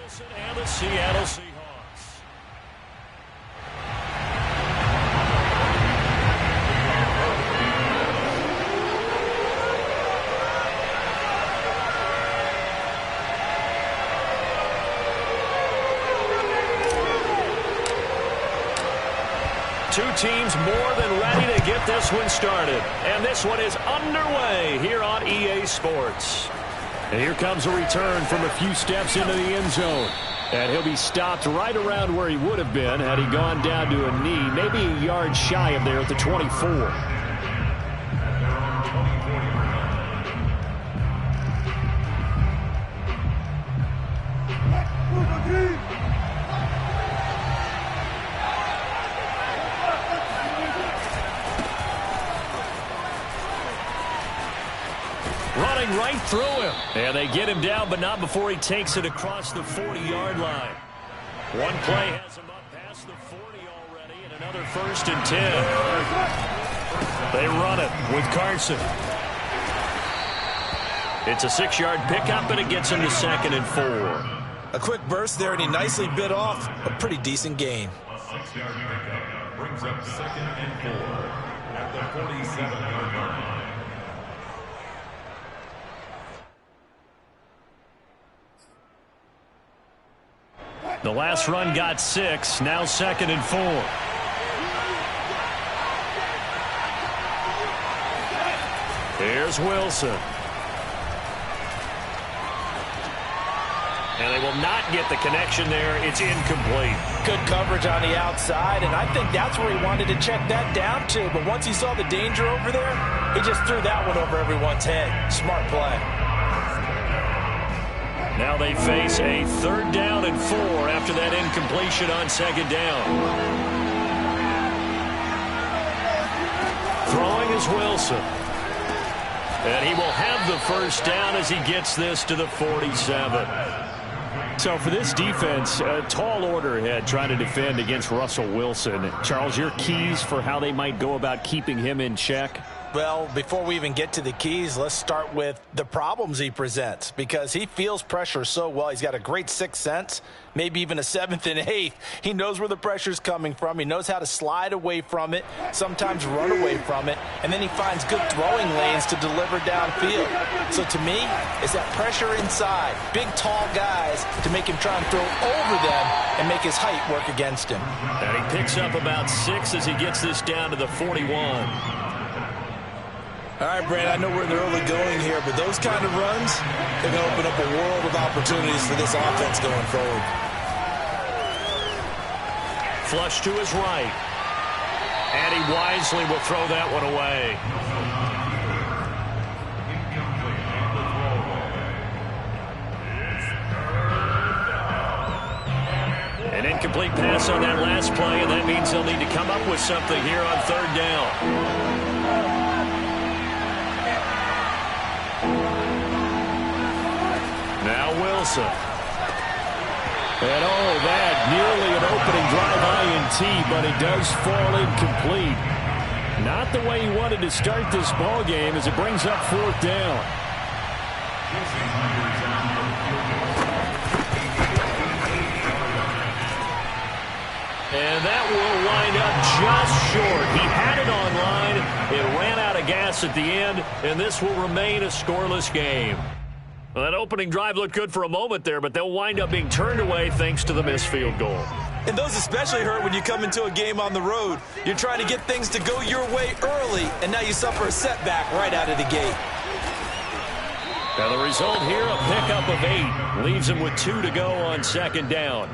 Wilson and the Seattle Seahawks. Two teams more than ready to get this one started. And this one is underway here on EA Sports. And here comes a return from a few steps into the end zone. And he'll be stopped right around where he would have been had he gone down to a knee, maybe a yard shy of there at the 24. Running right through him. And they get him down, but not before he takes it across the 40-yard line. One play has him up past the 40 already, and another 1st and 10. They run it with Carson. It's a 6-yard pickup, and it gets him to 2nd and 4. A quick burst there, and he nicely bit off a pretty decent gain. A 6-yard pickup brings up 2nd and 4 at the 47-yard line. The last run got 6, now 2nd and 4. Here's Wilson. And they will not get the connection there. It's incomplete. Good coverage on the outside, and I think that's where he wanted to check that down to. But once he saw the danger over there, he just threw that one over everyone's head. Smart play. Now they face a 3rd down and 4 after that incompletion on 2nd down. Throwing is Wilson. And he will have the 1st down as he gets this to the 47. So for this defense, a tall order ahead trying to defend against Russell Wilson. Charles, your keys for how they might go about keeping him in check? Well, before we even get to the keys, let's start with the problems he presents, because he feels pressure so well. He's got a great 6th sense, maybe even a 7th and 8th. He knows where the pressure's coming from. He knows how to slide away from it, sometimes run away from it, and then he finds good throwing lanes to deliver downfield. So to me, it's that pressure inside, big, tall guys to make him try and throw over them and make his height work against him. And he picks up about 6 as he gets this down to the 41. All right, Brad, I know we're in the early going here, but those kind of runs are going to open up a world of opportunities for this offense going forward. Flush to his right. And he wisely will throw that one away. An incomplete pass on that last play, and that means they'll need to come up with something here on 3rd down. Now Wilson. And that nearly an opening drive INT, but it does fall incomplete. Not the way he wanted to start this ball game as it brings up 4th down. And that will wind up just short. He had it on line. It ran out of gas at the end, and this will remain a scoreless game. Well, that opening drive looked good for a moment there, but they'll wind up being turned away thanks to the missed field goal. And those especially hurt when you come into a game on the road. You're trying to get things to go your way early, and now you suffer a setback right out of the gate. Now the result here, a pickup of 8. Leaves him with 2 to go on 2nd down.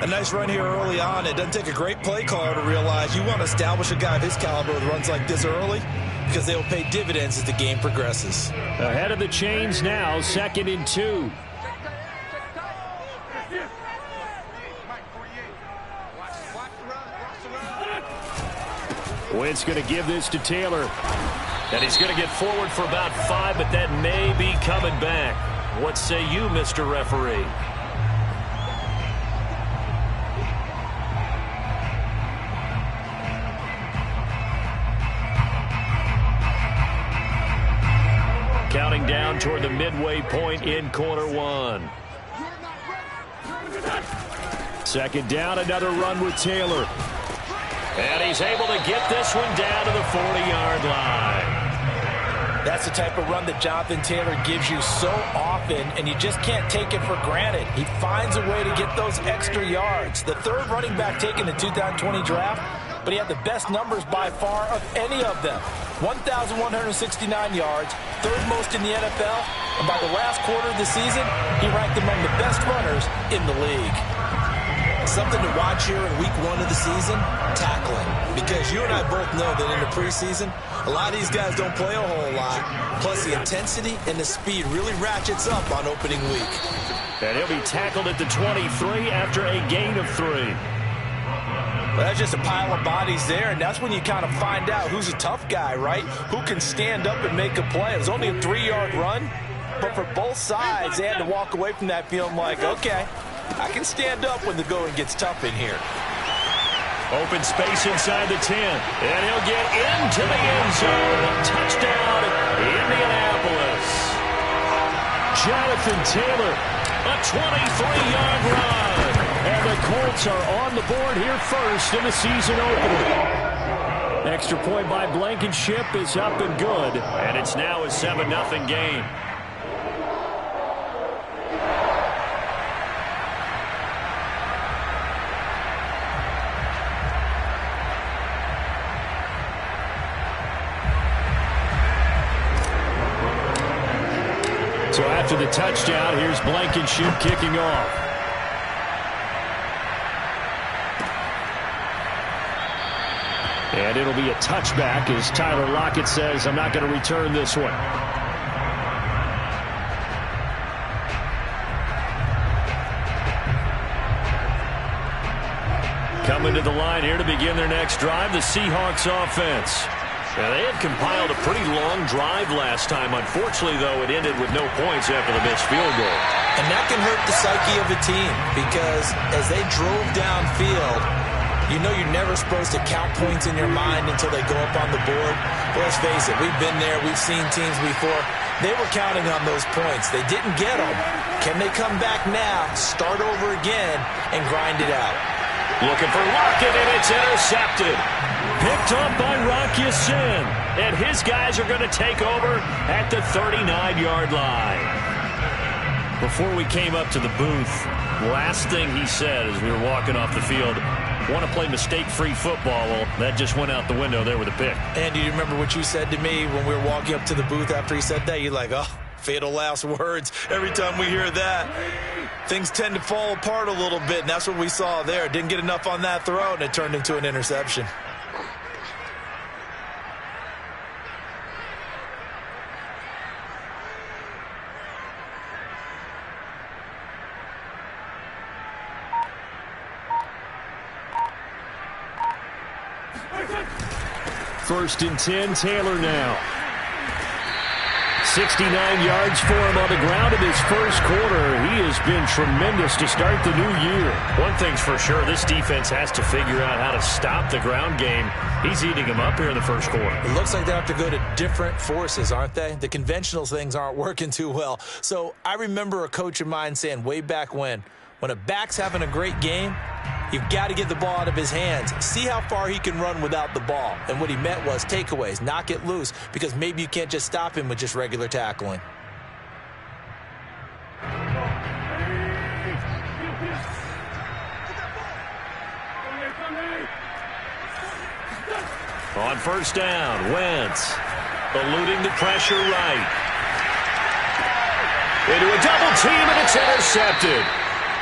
A nice run here early on. It doesn't take a great play caller to realize you want to establish a guy of his caliber with runs like this early, because they will pay dividends as the game progresses. Ahead of the chains now, 2nd and 2. Wentz going to give this to Taylor. And he's going to get forward for about 5, but that may be coming back. What say you, Mr. Referee? Counting down toward the midway point in quarter 1. Second down, another run with Taylor. And he's able to get this one down to the 40-yard line. That's the type of run that Jonathan Taylor gives you so often, and you just can't take it for granted. He finds a way to get those extra yards. The third running back taken in the 2020 draft, but he had the best numbers by far of any of them. 1,169 yards, third most in the NFL, and by the last quarter of the season, he ranked among the best runners in the league. Something to watch here in week 1 of the season, tackling. Because you and I both know that in the preseason, a lot of these guys don't play a whole lot. Plus, the intensity and the speed really ratchets up on opening week. And he'll be tackled at the 23 after a gain of 3. Well, that's just a pile of bodies there, and that's when you kind of find out who's a tough guy, right? Who can stand up and make a play. It was only a 3-yard run, but for both sides, they had to walk away from that feeling like, okay, I can stand up when the going gets tough in here. Open space inside the 10. And he'll get into the end zone. Touchdown, Indianapolis. Jonathan Taylor, a 23-yard run. And the Colts are on the board here first in the season opener. Extra point by Blankenship is up and good. And it's now a 7-0 game. So after the touchdown, here's Blankenship kicking off. And it'll be a touchback as Tyler Lockett says, I'm not going to return this one. Coming to the line here to begin their next drive, the Seahawks offense. Now, they had compiled a pretty long drive last time. Unfortunately, though, it ended with no points after the missed field goal. And that can hurt the psyche of a team because as they drove downfield, you know you're never supposed to count points in your mind until they go up on the board. But let's face it, we've been there. We've seen teams before. They were counting on those points. They didn't get them. Can they come back now, start over again, and grind it out? Looking for Lockett, and it's intercepted. Picked up by Rock Ya-Sin. And his guys are going to take over at the 39-yard line. Before we came up to the booth, last thing he said as we were walking off the field, want to play mistake-free football. Well, that just went out the window there with a pick. And do you remember what you said to me when we were walking up to the booth after he said that? You're like, oh, fatal last words. Every time we hear that, things tend to fall apart a little bit, and that's what we saw there. Didn't get enough on that throw, and it turned into an interception. First and 10, Taylor now. 69 yards for him on the ground in his first quarter. He has been tremendous to start the new year. One thing's for sure, this defense has to figure out how to stop the ground game. He's eating them up here in the first quarter. It looks like they have to go to different forces, aren't they? The conventional things aren't working too well. So I remember a coach of mine saying way back when a back's having a great game, you've got to get the ball out of his hands. See how far he can run without the ball. And what he meant was takeaways, knock it loose, because maybe you can't just stop him with just regular tackling. On first down, Wentz eluding the pressure right. Into a double team, and it's intercepted.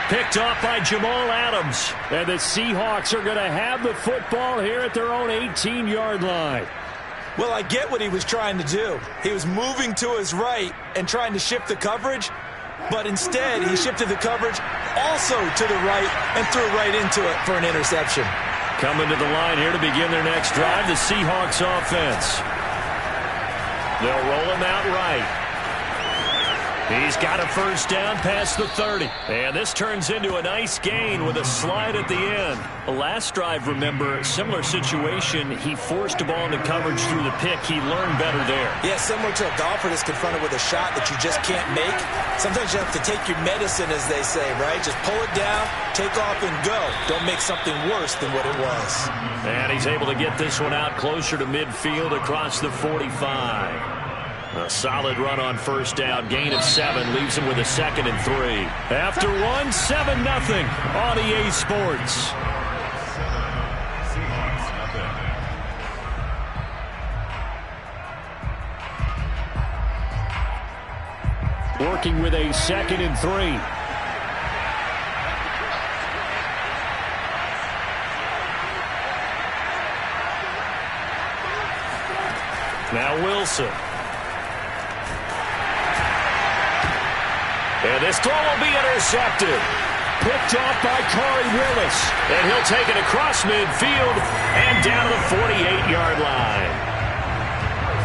Picked off by Jamal Adams. And the Seahawks are going to have the football here at their own 18-yard line. Well, I get what he was trying to do. He was moving to his right and trying to shift the coverage, but instead he shifted the coverage also to the right and threw right into it for an interception. Coming to the line here to begin their next drive, the Seahawks offense. They'll roll him out right. He's got a first down past the 30. And this turns into a nice gain with a slide at the end. The last drive, remember, similar situation. He forced a ball into coverage through the pick. He learned better there. Yeah, similar to a golfer that's confronted with a shot that you just can't make. Sometimes you have to take your medicine, as they say, right? Just pull it down, take off, and go. Don't make something worse than what it was. And he's able to get this one out closer to midfield across the 45. A solid run on first down. Gain of 7 leaves him with a 2nd and 3. After 1, 7-0 on EA Sports. Seahawks, nothing. Working with a 2nd and 3. Now Wilson. And this throw will be intercepted. Picked off by Corey Willis. And he'll take it across midfield and down to the 48-yard line.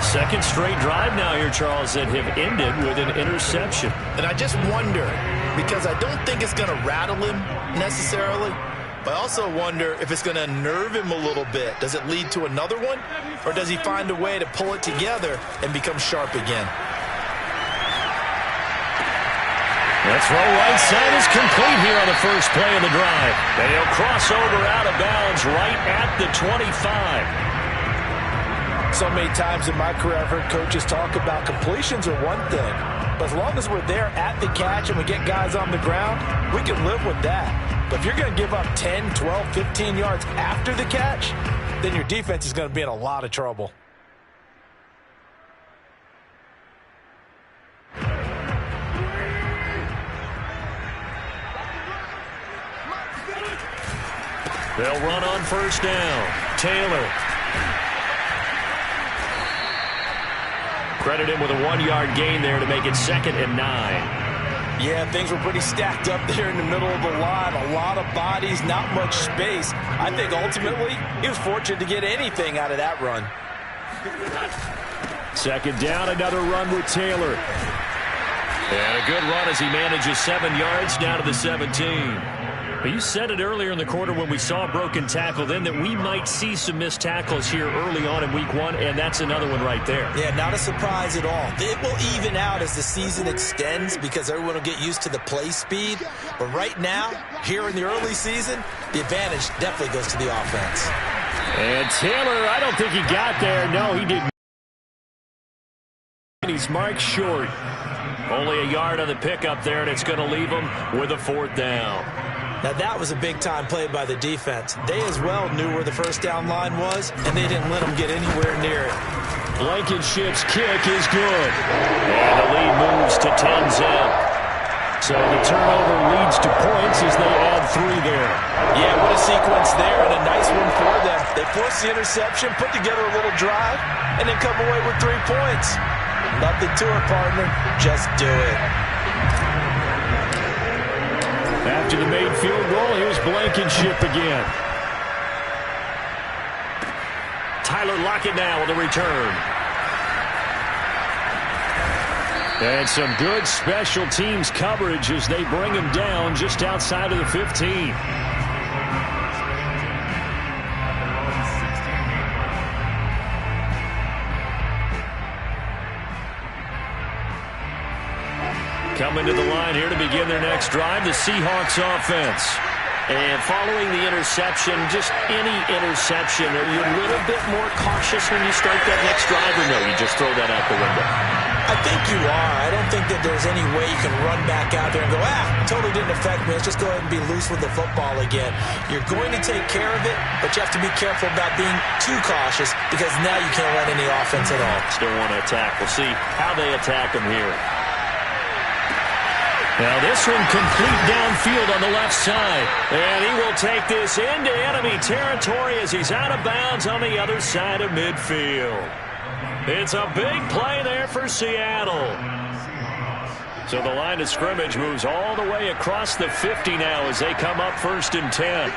Second straight drive now here, Charles, that have ended with an interception. And I just wonder, because I don't think it's going to rattle him necessarily, but I also wonder if it's going to nerve him a little bit. Does it lead to another one? Or does he find a way to pull it together and become sharp again? That throw right side is complete here on the first play of the drive. And he'll cross over out of bounds right at the 25. So many times in my career I've heard coaches talk about completions are one thing. But as long as we're there at the catch and we get guys on the ground, we can live with that. But if you're going to give up 10, 12, 15 yards after the catch, then your defense is going to be in a lot of trouble. They'll run on first down. Taylor. Credit him with a 1-yard gain there to make it 2nd and 9. Yeah, things were pretty stacked up there in the middle of the line. A lot of bodies, not much space. I think ultimately he was fortunate to get anything out of that run. 2nd down, another run with Taylor. And a good run as he manages 7 yards down to the 17. But you said it earlier in the quarter when we saw a broken tackle then that we might see some missed tackles here early on in week 1, and that's another one right there. Yeah, not a surprise at all. It will even out as the season extends because everyone will get used to the play speed. But right now, here in the early season, the advantage definitely goes to the offense. And Taylor, I don't think he got there. No, he didn't. He's marked short. Only a yard on the pickup there, and it's going to leave him with a 4th down. Now, that was a big-time play by the defense. They as well knew where the first down line was, and they didn't let them get anywhere near it. Blankenship's kick is good. And the lead moves to 10-zip. So the turnover leads to points as they add 3 there. Yeah, what a sequence there, and a nice one for them. They forced the interception, put together a little drive, and then come away with 3 points. Nothing to it, partner. Just do it. After the made field goal, here's Blankenship again. Tyler Lockett now with the return. And some good special teams coverage as they bring him down just outside of the 15. Coming to the line here to begin their next drive, the Seahawks offense. And following the interception, just any interception, are you a little bit more cautious when you start that next drive, or no, you just throw that out the window? I think you are. I don't think that there's any way you can run back out there and go, totally didn't affect me. Let's just go ahead and be loose with the football again. You're going to take care of it, but you have to be careful about being too cautious because now you can't let any offense at all. Still want to attack. We'll see how they attack them here. Now this one complete downfield on the left side. And he will take this into enemy territory as he's out of bounds on the other side of midfield. It's a big play there for Seattle. So the line of scrimmage moves all the way across the 50 now as they come up 1st and 10.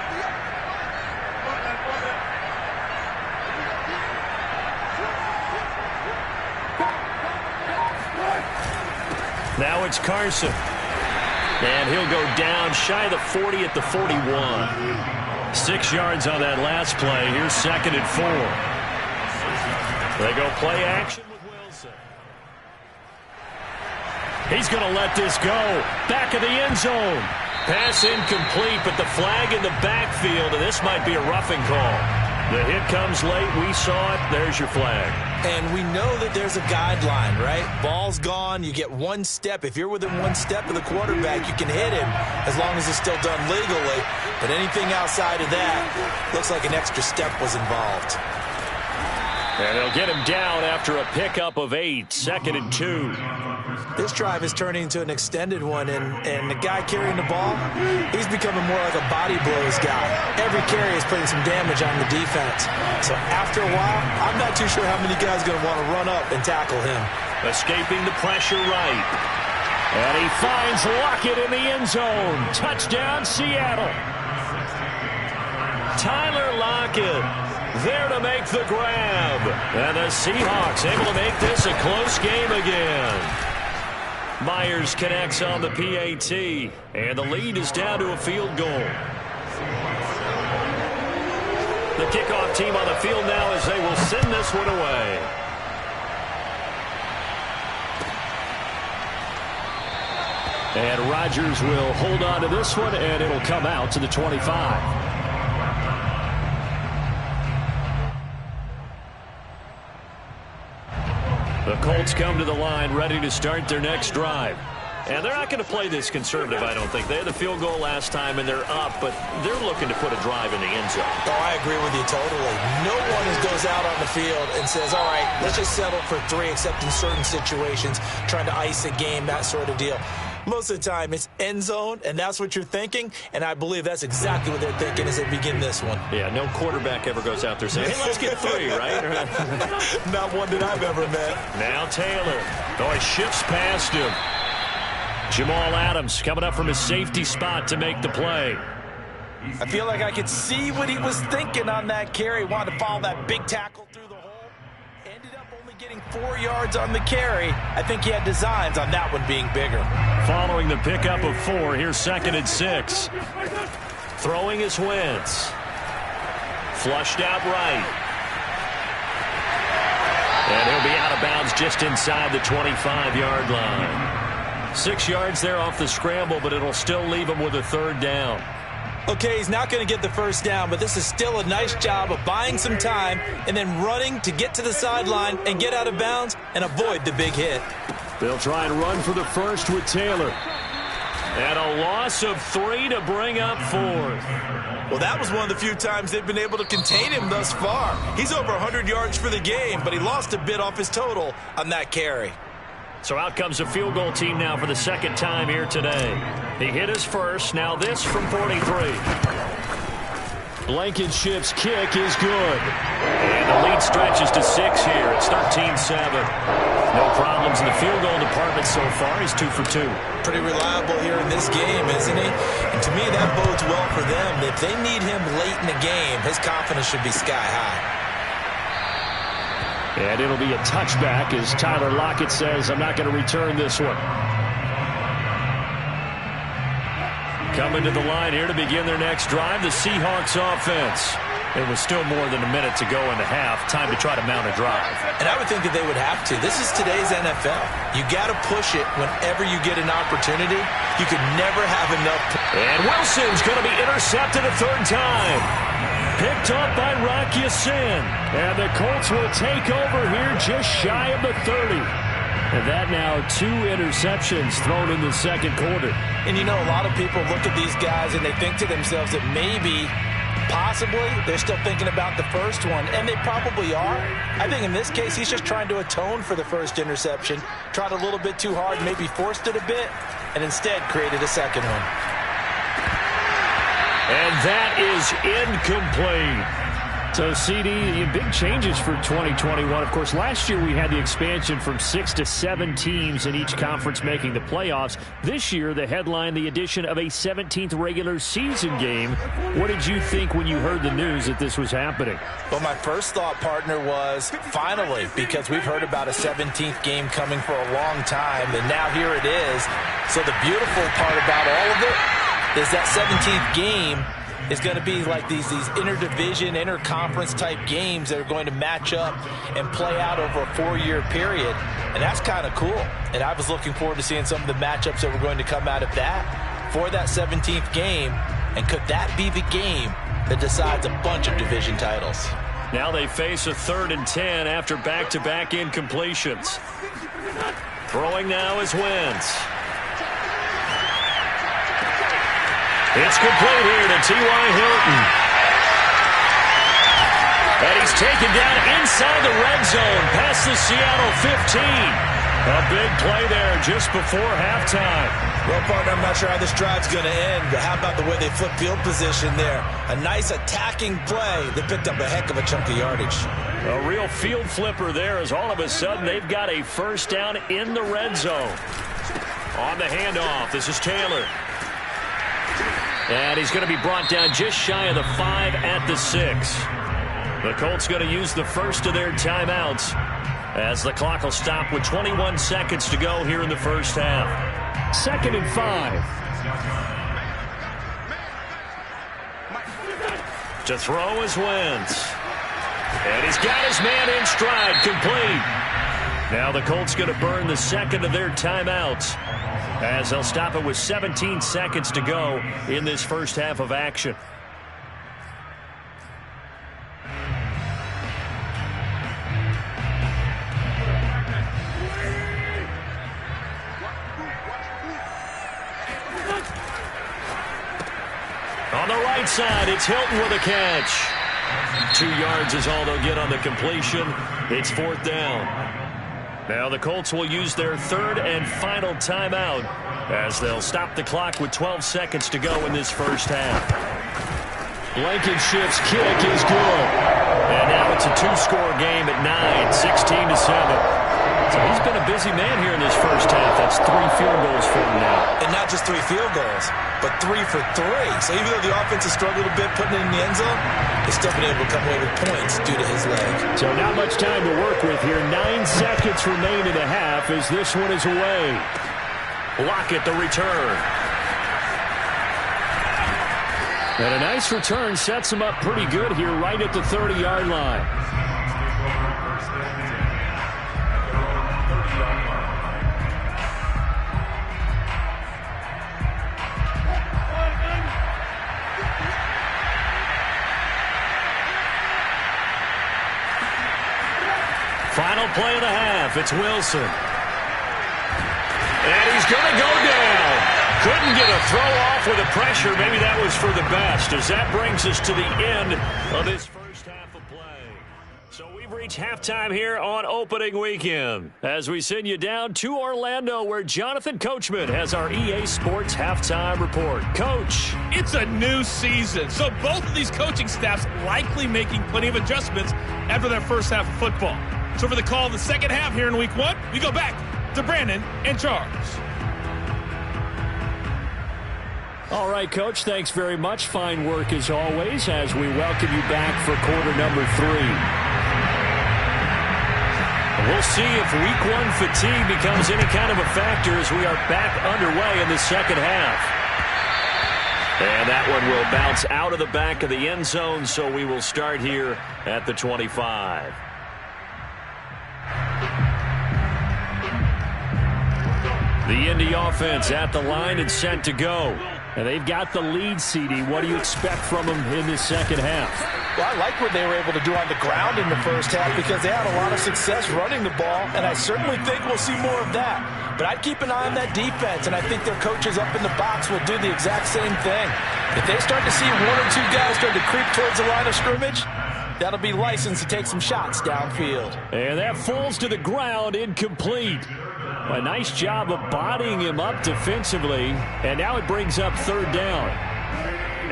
Now it's it's Carson. And he'll go down shy of the 40 at the 41. 6 yards on that last play. Here's 2nd and 4. They go play action with Wilson. He's going to let this go. Back of the end zone. Pass incomplete, but the flag in the backfield, and this might be a roughing call. The hit comes late. We saw it. There's your flag. And we know that there's a guideline, right? Ball's gone. You get 1 step. If you're within 1 step of the quarterback, you can hit him as long as it's still done legally. But anything outside of that, looks like an extra step was involved. And they'll get him down after a pickup of 8. 2nd and 2. This drive is turning into an extended one, and the guy carrying the ball, he's becoming more like a body blows guy. Every carry is putting some damage on the defense. So after a while, I'm not too sure how many guys are going to want to run up and tackle him. Escaping the pressure right. And he finds Lockett in the end zone. Touchdown, Seattle. Tyler Lockett there to make the grab. And the Seahawks able to make this a close game again. Myers connects on the PAT, and the lead is down to a field goal. The kickoff team on the field now as they will send this one away. And Rodgers will hold on to this one, and it'll come out to the 25. The Colts come to the line ready to start their next drive. And they're not going to play this conservative, I don't think. They had the field goal last time, and they're up, but they're looking to put a drive in the end zone. Oh, I agree with you totally. No one goes out on the field and says, all right, let's just settle for 3, except in certain situations, trying to ice a game, that sort of deal. Most of the time, it's end zone, and that's what you're thinking, and I believe that's exactly what they're thinking as they begin this one. Yeah, no quarterback ever goes out there saying, hey, let's get 3, right? Not one that I've ever met. Now Taylor. Oh, he shifts past him. Jamal Adams coming up from his safety spot to make the play. I feel like I could see what he was thinking on that carry. Wanted to follow that big tackle through the hole. Ended up only getting 4 yards on the carry. I think he had designs on that one being bigger. Following the pickup of 4, here's 2nd and 6. Throwing is Wentz. Flushed out right. And he'll be out of bounds just inside the 25-yard line. 6 yards there off the scramble, but it'll still leave him with a 3rd down. Okay, he's not going to get the 1st down, but this is still a nice job of buying some time and then running to get to the sideline and get out of bounds and avoid the big hit. They'll try and run for the 1st with Taylor. And a loss of 3 to bring up 4th. Well, that was one of the few times they've been able to contain him thus far. He's over 100 yards for the game, but he lost a bit off his total on that carry. So out comes a field goal team now for the 2nd time here today. He hit his first. Now this from 43. Blankenship's kick is good. And the lead stretches to 6 here. It's 13-7. No problems in the field goal department so far. He's 2 for 2. Pretty reliable here in this game, isn't he? And to me, that bodes well for them. If they need him late in the game, his confidence should be sky high. And it'll be a touchback as Tyler Lockett says, I'm not going to return this one. Coming to the line here to begin their next drive, the Seahawks offense. It was still more than a minute to go in the half. Time to try to mount a drive. And I would think that they would have to. This is today's NFL. You got to push it whenever you get an opportunity. You could never have enough. And Wilson's going to be intercepted a 3rd time. Picked up by Rocky Sin. And the Colts will take over here just shy of the 30. And that now 2 interceptions thrown in the 2nd quarter. And you know, a lot of people look at these guys and they think to themselves that maybe, possibly, they're still thinking about the first one. And they probably are. I think in this case, he's just trying to atone for the first interception. Tried a little bit too hard, maybe forced it a bit, and instead created a 2nd one. And that is incomplete. So, CD, big changes for 2021. Of course, last year we had the expansion from 6 to 7 teams in each conference making the playoffs. This year, the headline, the addition of a 17th regular season game. What did you think when you heard the news that this was happening? Well, my first thought, partner, was finally, because we've heard about a 17th game coming for a long time, and now here it is. So the beautiful part about all of it is that 17th game is going to be like these interdivision, interconference type games that are going to match up and play out over a 4-year period. And that's kind of cool. And I was looking forward to seeing some of the matchups that were going to come out of that for that 17th game. And could that be the game that decides a bunch of division titles? Now they face a 3rd and 10 after back-to-back incompletions. Throwing now is Wentz. It's complete here to T.Y. Hilton. And he's taken down inside the red zone past the Seattle 15. A big play there just before halftime. Well, partner, I'm not sure how this drive's going to end, but how about the way they flip field position there? A nice attacking play that picked up a heck of a chunk of yardage. A real field flipper there as all of a sudden they've got a first down in the red zone. On the handoff, this is Taylor. And he's going to be brought down just shy of the 5 at the 6. The Colts going to use the first of their timeouts as the clock will stop with 21 seconds to go here in the first half. 2nd and 5. To throw is Wentz. And he's got his man in stride, complete. Now the Colts going to burn the second of their timeouts as they'll stop it with 17 seconds to go in this first half of action. On the right side, it's Hilton with a catch. 2 yards is all they'll get on the completion. It's 4th down. Now the Colts will use their 3rd and final timeout as they'll stop the clock with 12 seconds to go in this first half. Blankenship's kick is good. And now it's a 2-score game at 9, 16-7. So he's been a busy man here in this first half. That's 3 field goals for him now. And not just 3 field goals, but 3 for 3. So even though the offense has struggled a bit putting it in the end zone, they've still been able to come away with points due to his leg. So not much time to work with here. 9 seconds remain in the half as this one is away. Lockett the return. And a nice return sets him up pretty good here right at the 30-yard line. Final play of the half. It's Wilson. And he's going to go down. Couldn't get a throw off with the pressure. Maybe that was for the best as that brings us to the end of this first half of play. So we've reached halftime here on opening weekend as we send you down to Orlando where Jonathan Coachman has our EA Sports halftime report. Coach. It's a new season, so both of these coaching staffs likely making plenty of adjustments after their first half of football. So for the call of the second half here in week 1, we go back to Brandon and Charles. All right, Coach, thanks very much. Fine work as always as we welcome you back for quarter number 3. We'll see if week 1 fatigue becomes any kind of a factor as we are back underway in the second half. And that one will bounce out of the back of the end zone, so we will start here at the 25. The Indy offense at the line and set to go. And they've got the lead, CD. What do you expect from them in the second half? Well, I like what they were able to do on the ground in the first half because they had a lot of success running the ball, and I certainly think we'll see more of that. But I'd keep an eye on that defense, and I think their coaches up in the box will do the exact same thing. If they start to see 1 or 2 guys start to creep towards the line of scrimmage, that'll be licensed to take some shots downfield. And that falls to the ground, incomplete. A nice job of bodying him up defensively, and now it brings up 3rd down.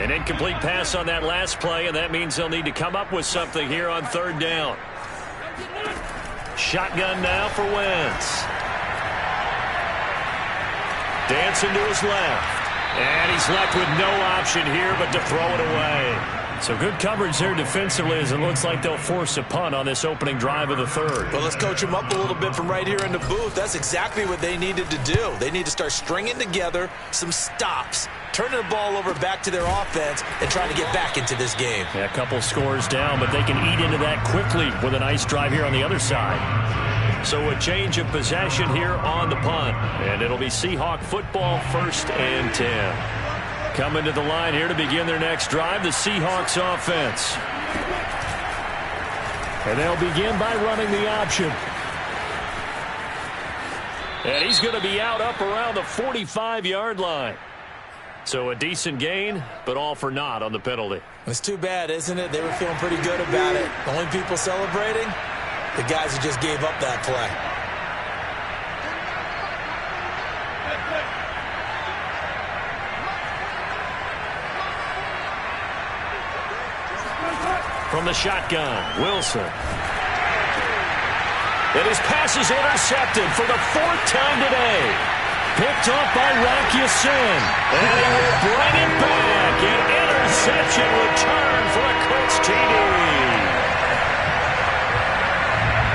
An incomplete pass on that last play, and that means they'll need to come up with something here on third down. Shotgun now for Wentz. Dancing to his left. And he's left with no option here but to throw it away. So good coverage there defensively as it looks like they'll force a punt on this opening drive of the third. Well, let's coach them up a little bit from right here in the booth. That's exactly what they needed to do. They need to start stringing together some stops, turning the ball over back to their offense, and trying to get back into this game. Yeah, a couple scores down, but they can eat into that quickly with a nice drive here on the other side. So a change of possession here on the punt. And it'll be Seahawk football, 1st and 10. Coming to the line here to begin their next drive, the Seahawks offense. And they'll begin by running the option. And he's going to be out up around the 45-yard line. So a decent gain, but all for naught on the penalty. It's too bad, isn't it? They were feeling pretty good about it. The only people celebrating, the guys who just gave up that play. From the shotgun, Wilson. And his pass is intercepted for the 4th time today. Picked off by Rocky Sin. And he will bring it back. An interception return for a Colts TD.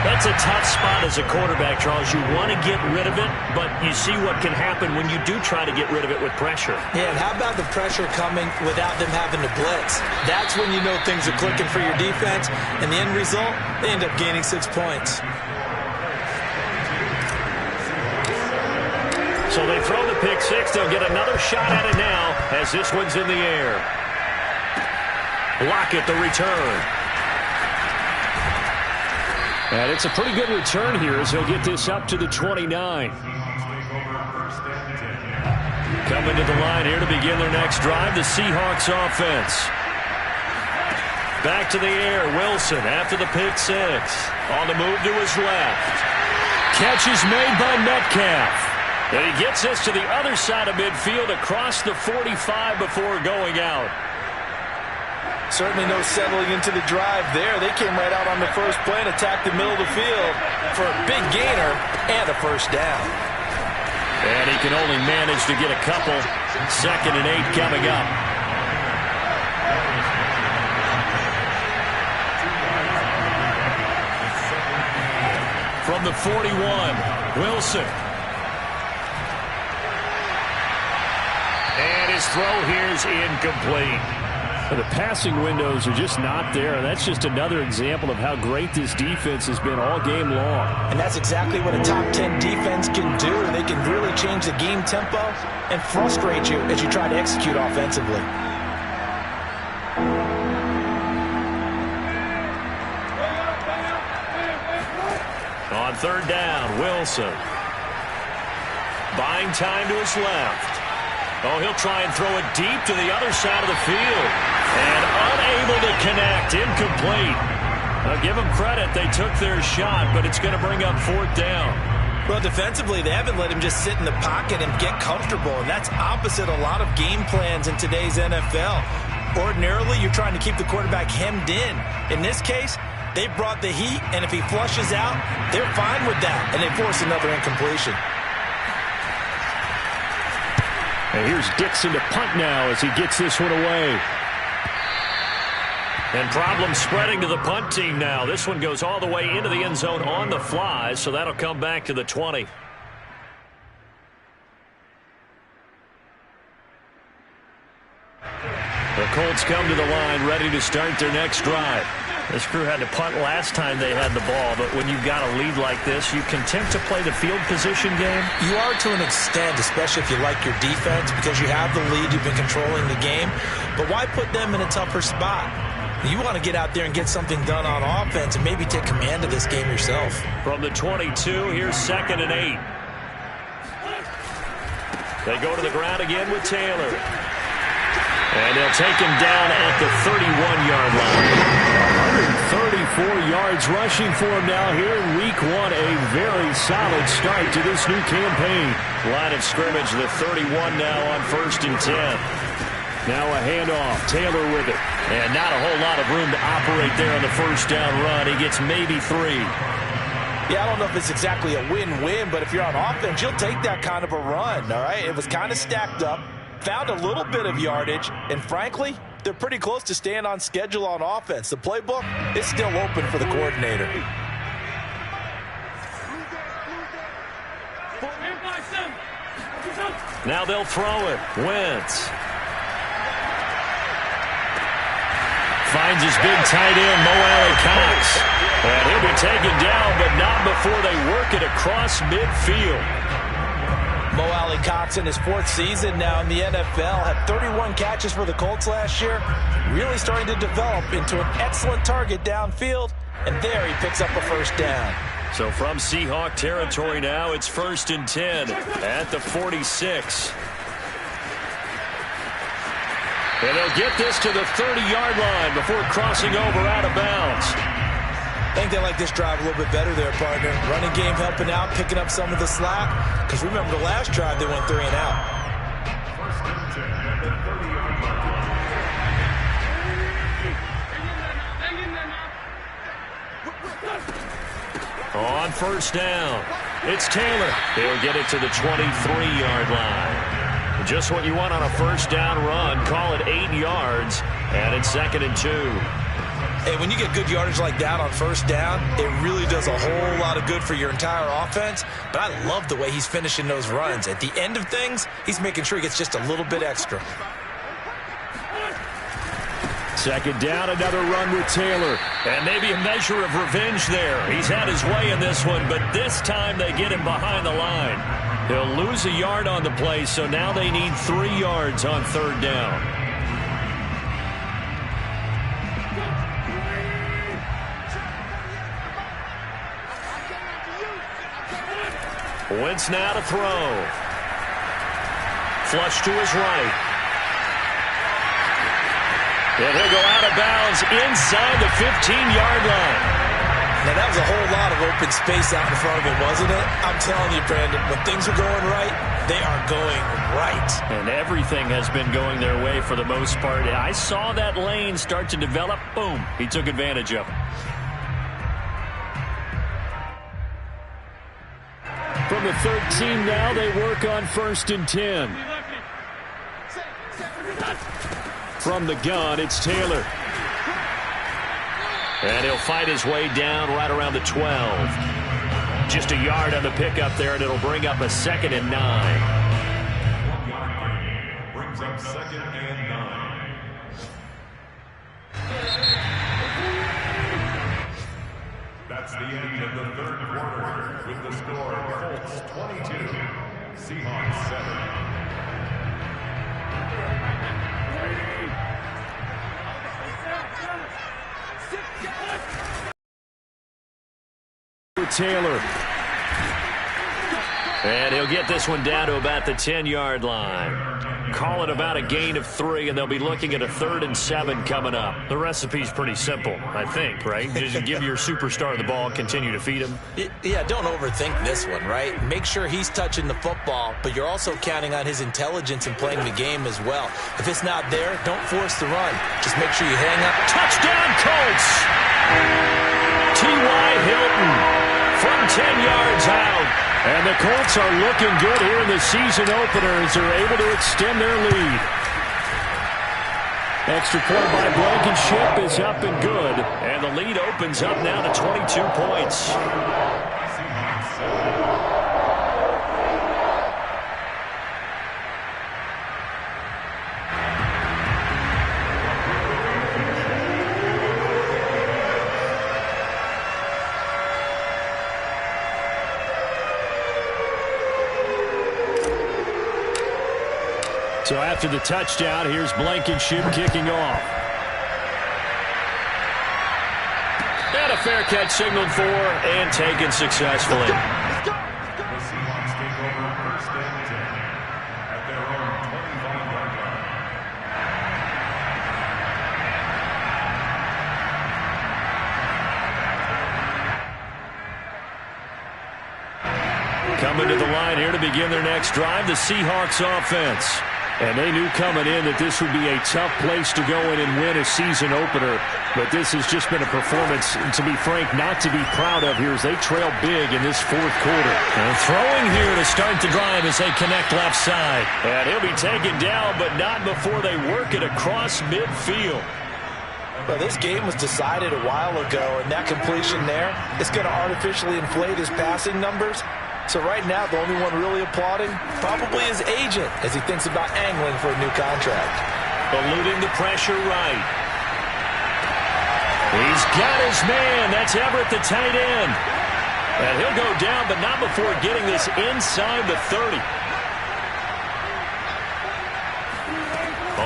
That's a tough spot as a quarterback, Charles. You want to get rid of it, but you see what can happen when you do try to get rid of it with pressure. Yeah, and how about the pressure coming without them having to blitz? That's when you know things are clicking for your defense, and the end result, they end up gaining 6 points. So they throw the pick six. They'll get another shot at it now as this one's in the air. Lockett the return. And it's a pretty good return here as he'll get this up to the 29. Coming to the line here to begin their next drive, the Seahawks offense. Back to the air, Wilson after the pick six. On the move to his left. Catch is made by Metcalf. And he gets this to the other side of midfield across the 45 before going out. Certainly no settling into the drive there. They came right out on the first play and attacked the middle of the field for a big gainer and a first down. And he can only manage to get a couple. 2nd and 8 coming up. From the 41, Wilson. And his throw here is incomplete. The passing windows are just not there, and that's just another example of how great this defense has been all game long. And that's exactly what a top 10 defense can do. They can really change the game tempo and frustrate you as you try to execute offensively. On 3rd down, Wilson. Buying time to his left. Oh, he'll try and throw it deep to the other side of the field. And unable to connect. Incomplete. I'll give them credit. They took their shot, but it's going to bring up 4th down. Well, defensively, they haven't let him just sit in the pocket and get comfortable, and that's opposite a lot of game plans in today's NFL. Ordinarily, you're trying to keep the quarterback hemmed in. In this case, they brought the heat, and if he flushes out, they're fine with that, and they force another incompletion. And here's Dixon to punt now as he gets this one away. And problems spreading to the punt team now. This one goes all the way into the end zone on the fly, so that'll come back to the 20. The Colts come to the line ready to start their next drive. This crew had to punt last time they had the ball, but when you've got a lead like this, you content to play the field position game? You are to an extent, especially if you like your defense, because you have the lead, you've been controlling the game. But why put them in a tougher spot? You want to get out there and get something done on offense and maybe take command of this game yourself. From the 22, here's 2nd and 8. They go to the ground again with Taylor. And they'll take him down at the 31-yard line. 134 yards rushing for him now here in Week 1. A very solid start to this new campaign. Line of scrimmage, the 31 now on 1st and 10. Now a handoff. Taylor with it. And not a whole lot of room to operate there on the first down run. He gets maybe 3. Yeah, I don't know if it's exactly a win-win, but if you're on offense, you'll take that kind of a run, all right? It was kind of stacked up, found a little bit of yardage, and frankly, they're pretty close to staying on schedule on offense. The playbook is still open for the coordinator. Now they'll throw it. Wentz. Finds his big tight end, Mo Alley-Cox. And he'll be taken down, but not before they work it across midfield. Mo Alley-Cox in his 4th season now in the NFL had 31 catches for the Colts last year. Really starting to develop into an excellent target downfield. And there he picks up a first down. So from Seahawk territory now, it's 1st and 10 at the 46. And they'll get this to the 30-yard line before crossing over out of bounds. I think they like this drive a little bit better there, partner. Running game helping out, picking up some of the slack. Because remember the last drive, they went 3 and out. First and 10 at the 30-yard line. On first down, it's Taylor. He'll get it to the 23-yard line. Just what you want on a first down run. Call it 8 yards, and it's 2nd and 2. Hey, when you get good yardage like that on first down, it really does a whole lot of good for your entire offense. But I love the way he's finishing those runs. At the end of things, he's making sure he gets just a little bit extra. 2nd down, another run with Taylor. And maybe a measure of revenge there. He's had his way in this one, but this time they get him behind the line. He'll lose a yard on the play, so now they need 3 yards on 3rd down. Wentz now to throw. Flush to his right. And he'll go out of bounds inside the 15-yard line. Now, that was a whole lot of open space out in front of him, wasn't it? I'm telling you, Brandon, when things are going right, they are going right. And everything has been going their way for the most part. I saw that lane start to develop. Boom. He took advantage of it. From the 13 now, they work on 1st and 10. From the gun, it's Taylor. And he'll fight his way down right around the 12. Just a yard on the pickup there, and it'll bring up a 2nd and 9. 1-yard gain brings up 2nd and 9. That's the end of the 3rd quarter with the score Colts 22, Seahawks 7. Taylor. And he'll get this one down to about the 10-yard line. Call it about a gain of 3, and they'll be looking at a 3rd and 7 coming up. The recipe's pretty simple, I think, right? Just give your superstar the ball, continue to feed him. Yeah, don't overthink this one, right? Make sure he's touching the football, but you're also counting on his intelligence in playing the game as well. If it's not there, don't force the run. Just make sure you hang up. Touchdown, Colts! T.Y. Hilton from 10 yards out. And the Colts are looking good here in the season opener as they're able to extend their lead. Extra point by Blankenship is up and good. And the lead opens up now to 22 points. So after the touchdown, here's Blankenship kicking off. And a fair catch signaled for and taken successfully. The Seahawks take over 1st and 10 at their own 25-yard line. Coming to the line here to begin their next drive, the Seahawks offense. And they knew coming in that this would be a tough place to go in and win a season opener. But this has just been a performance, to be frank, not to be proud of here as they trail big in this fourth quarter. And throwing here to start the drive as they connect left side. And he'll be taken down, but not before they work it across midfield. Well, this game was decided a while ago, and that completion there is going to artificially inflate his passing numbers. So right now, the only one really applauding probably his agent as he thinks about angling for a new contract. Eluding the pressure right. He's got his man. That's Everett, the tight end. And he'll go down, but not before getting this inside the 30.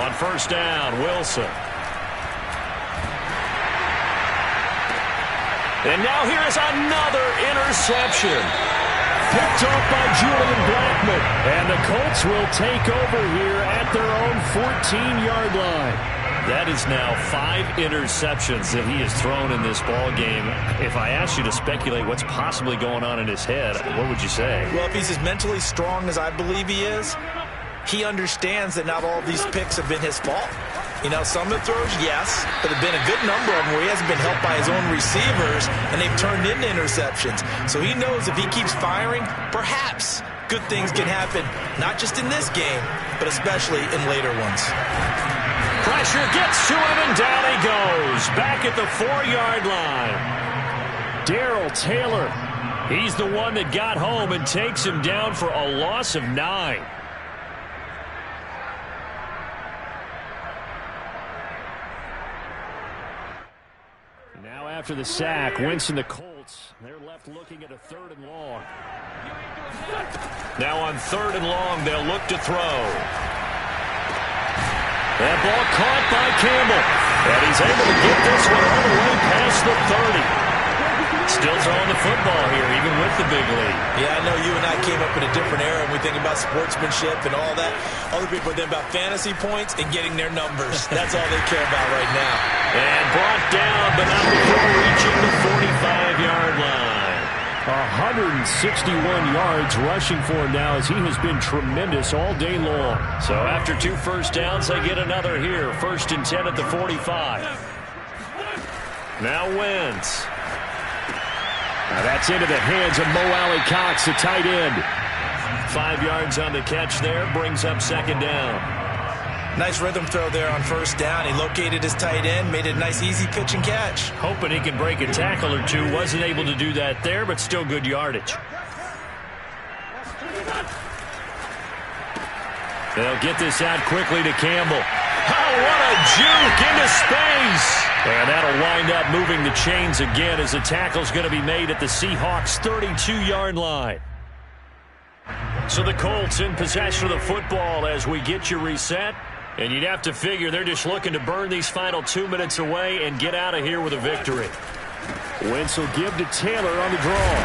On first down, Wilson. And now here is another interception. Picked off by Julian Blackmon. And the Colts will take over here at their own 14-yard line. That is now 5 interceptions that he has thrown in this ball game. If I asked you to speculate what's possibly going on in his head, what would you say? Well, if he's as mentally strong as I believe he is, he understands that not all these picks have been his fault. You know, some of the throws, yes, but there have been a good number of them where he hasn't been helped by his own receivers, and they've turned into interceptions. So he knows if he keeps firing, perhaps good things can happen, not just in this game, but especially in later ones. Pressure gets to him, and down he goes. Back at the 4-yard line. Darrell Taylor, he's the one that got home and takes him down for a loss of 9. After the sack, Wentz and the Colts, they're left looking at a 3rd and long. Now on 3rd and long, they'll look to throw. That ball caught by Campbell. And he's able to get this one all the way past the 30. Still throwing the football here, even with the big lead. Yeah, I know you and I came up in a different era when we think about sportsmanship and all that. Other people think about fantasy points and getting their numbers. That's all they care about right now. And brought down, but not before reaching the 45-yard line. 161 yards rushing for him now as he has been tremendous all day long. So after 2 first downs, they get another here. 1st and 10 at the 45. Now Wentz. Now that's into the hands of Mo Alley-Cox, the tight end. 5 yards on the catch there, brings up 2nd down. Nice rhythm throw there on 1st down. He located his tight end, made it a nice easy pitch and catch. Hoping he can break a tackle or two. Wasn't able to do that there, but still good yardage. They'll get this out quickly to Campbell. Oh, what a juke into space. And that'll wind up moving the chains again as the tackle's going to be made at the Seahawks' 32-yard line. So the Colts in possession of the football as we get you reset. And you'd have to figure they're just looking to burn these final 2 minutes away and get out of here with a victory. Wentz will give to Taylor on the draw.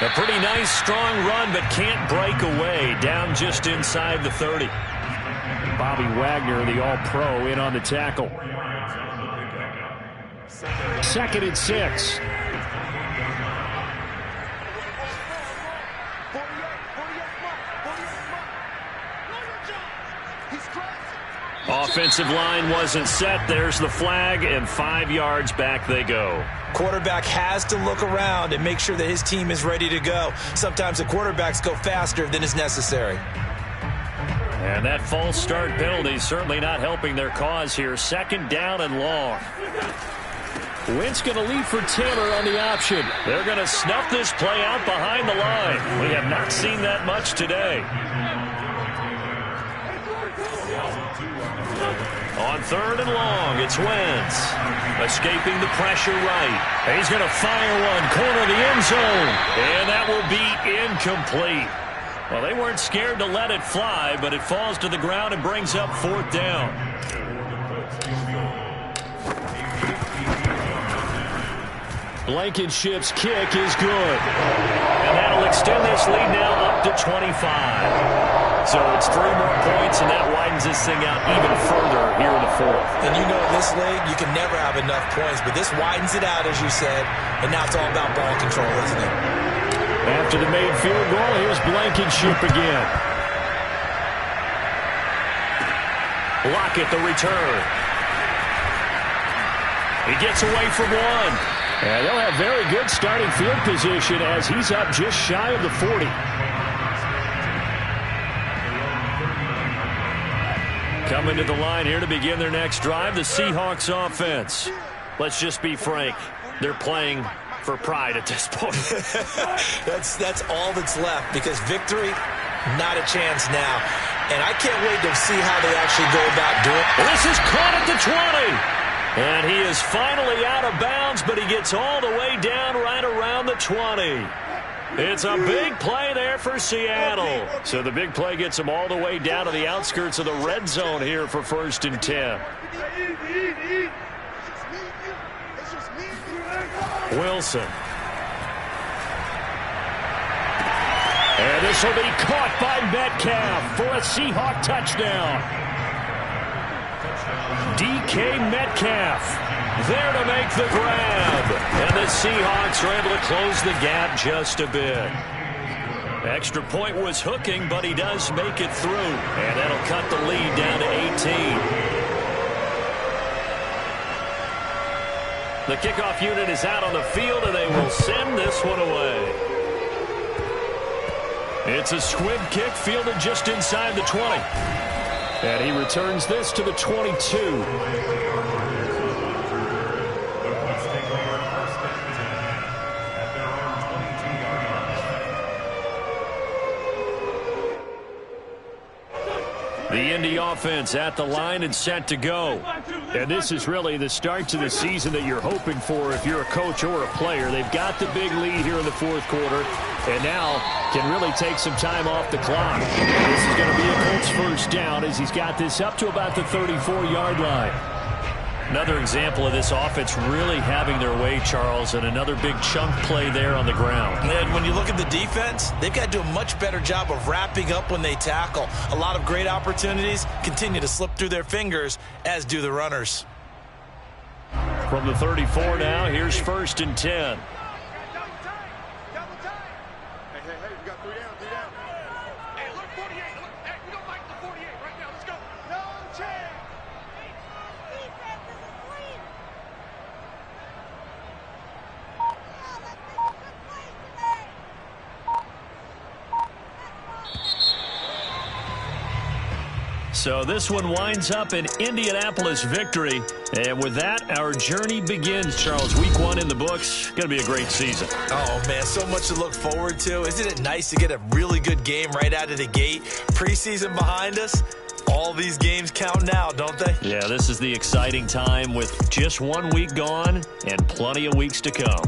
A pretty nice, strong run, but can't break away. Down just inside the 30. Bobby Wagner, the All-Pro, in on the tackle. 2nd and 6. Offensive line wasn't set. There's the flag, and 5 yards back they go. Quarterback has to look around and make sure that his team is ready to go. Sometimes the quarterbacks go faster than is necessary. And that false start penalty certainly not helping their cause here. 2nd down and long. Wentz going to lead for Taylor on the option. They're going to snuff this play out behind the line. We have not seen that much today. On 3rd and long, it's Wentz. Escaping the pressure right. He's going to fire one, corner of the end zone. And that will be incomplete. Well, they weren't scared to let it fly, but it falls to the ground and brings up 4th down. Blankenship's kick is good. And that'll extend this lead now up to 25. So it's 3 more points, and that widens this thing out even further here in the 4th. And you know, in this league, you can never have enough points, but this widens it out, as you said, and now it's all about ball control, isn't it? After the made field goal, here's Blankenship again. Lockett the return. He gets away from one. And they'll have very good starting field position as he's up just shy of the 40. Coming to the line here to begin their next drive, the Seahawks offense. Let's just be frank. They're playing for pride at this point. That's all that's left, because victory, not a chance now. And I can't wait to see how they actually go about doing it. This is caught at the 20. And he is finally out of bounds, but he gets all the way down right around the 20. It's a big play there for Seattle. So the big play gets him all the way down to the outskirts of the red zone here for 1st and 10. Wilson. And this will be caught by Metcalf for a Seahawk touchdown. DK Metcalf there to make the grab. And the Seahawks are able to close the gap just a bit. Extra point was hooking, but he does make it through. And that'll cut the lead down to 18. The kickoff unit is out on the field, and they will send this one away. It's a squib kick fielded just inside the 20. And he returns this to the 22. The Indy offense at the line and set to go. And this is really the start to the season that you're hoping for if you're a coach or a player. They've got the big lead here in the 4th quarter, and now can really take some time off the clock. This is going to be a Colts first down as he's got this up to about the 34-yard line. Another example of this offense really having their way, Charles, and another big chunk play there on the ground. And when you look at the defense, they've got to do a much better job of wrapping up when they tackle. A lot of great opportunities continue to slip through their fingers, as do the runners. From the 34 now, here's 1st and 10. So this one winds up an Indianapolis victory. And with that, our journey begins, Charles. Week 1 in the books. Going to be a great season. Oh, man, so much to look forward to. Isn't it nice to get a really good game right out of the gate? Preseason behind us. All these games count now, don't they? Yeah, this is the exciting time with just 1 week gone and plenty of weeks to come.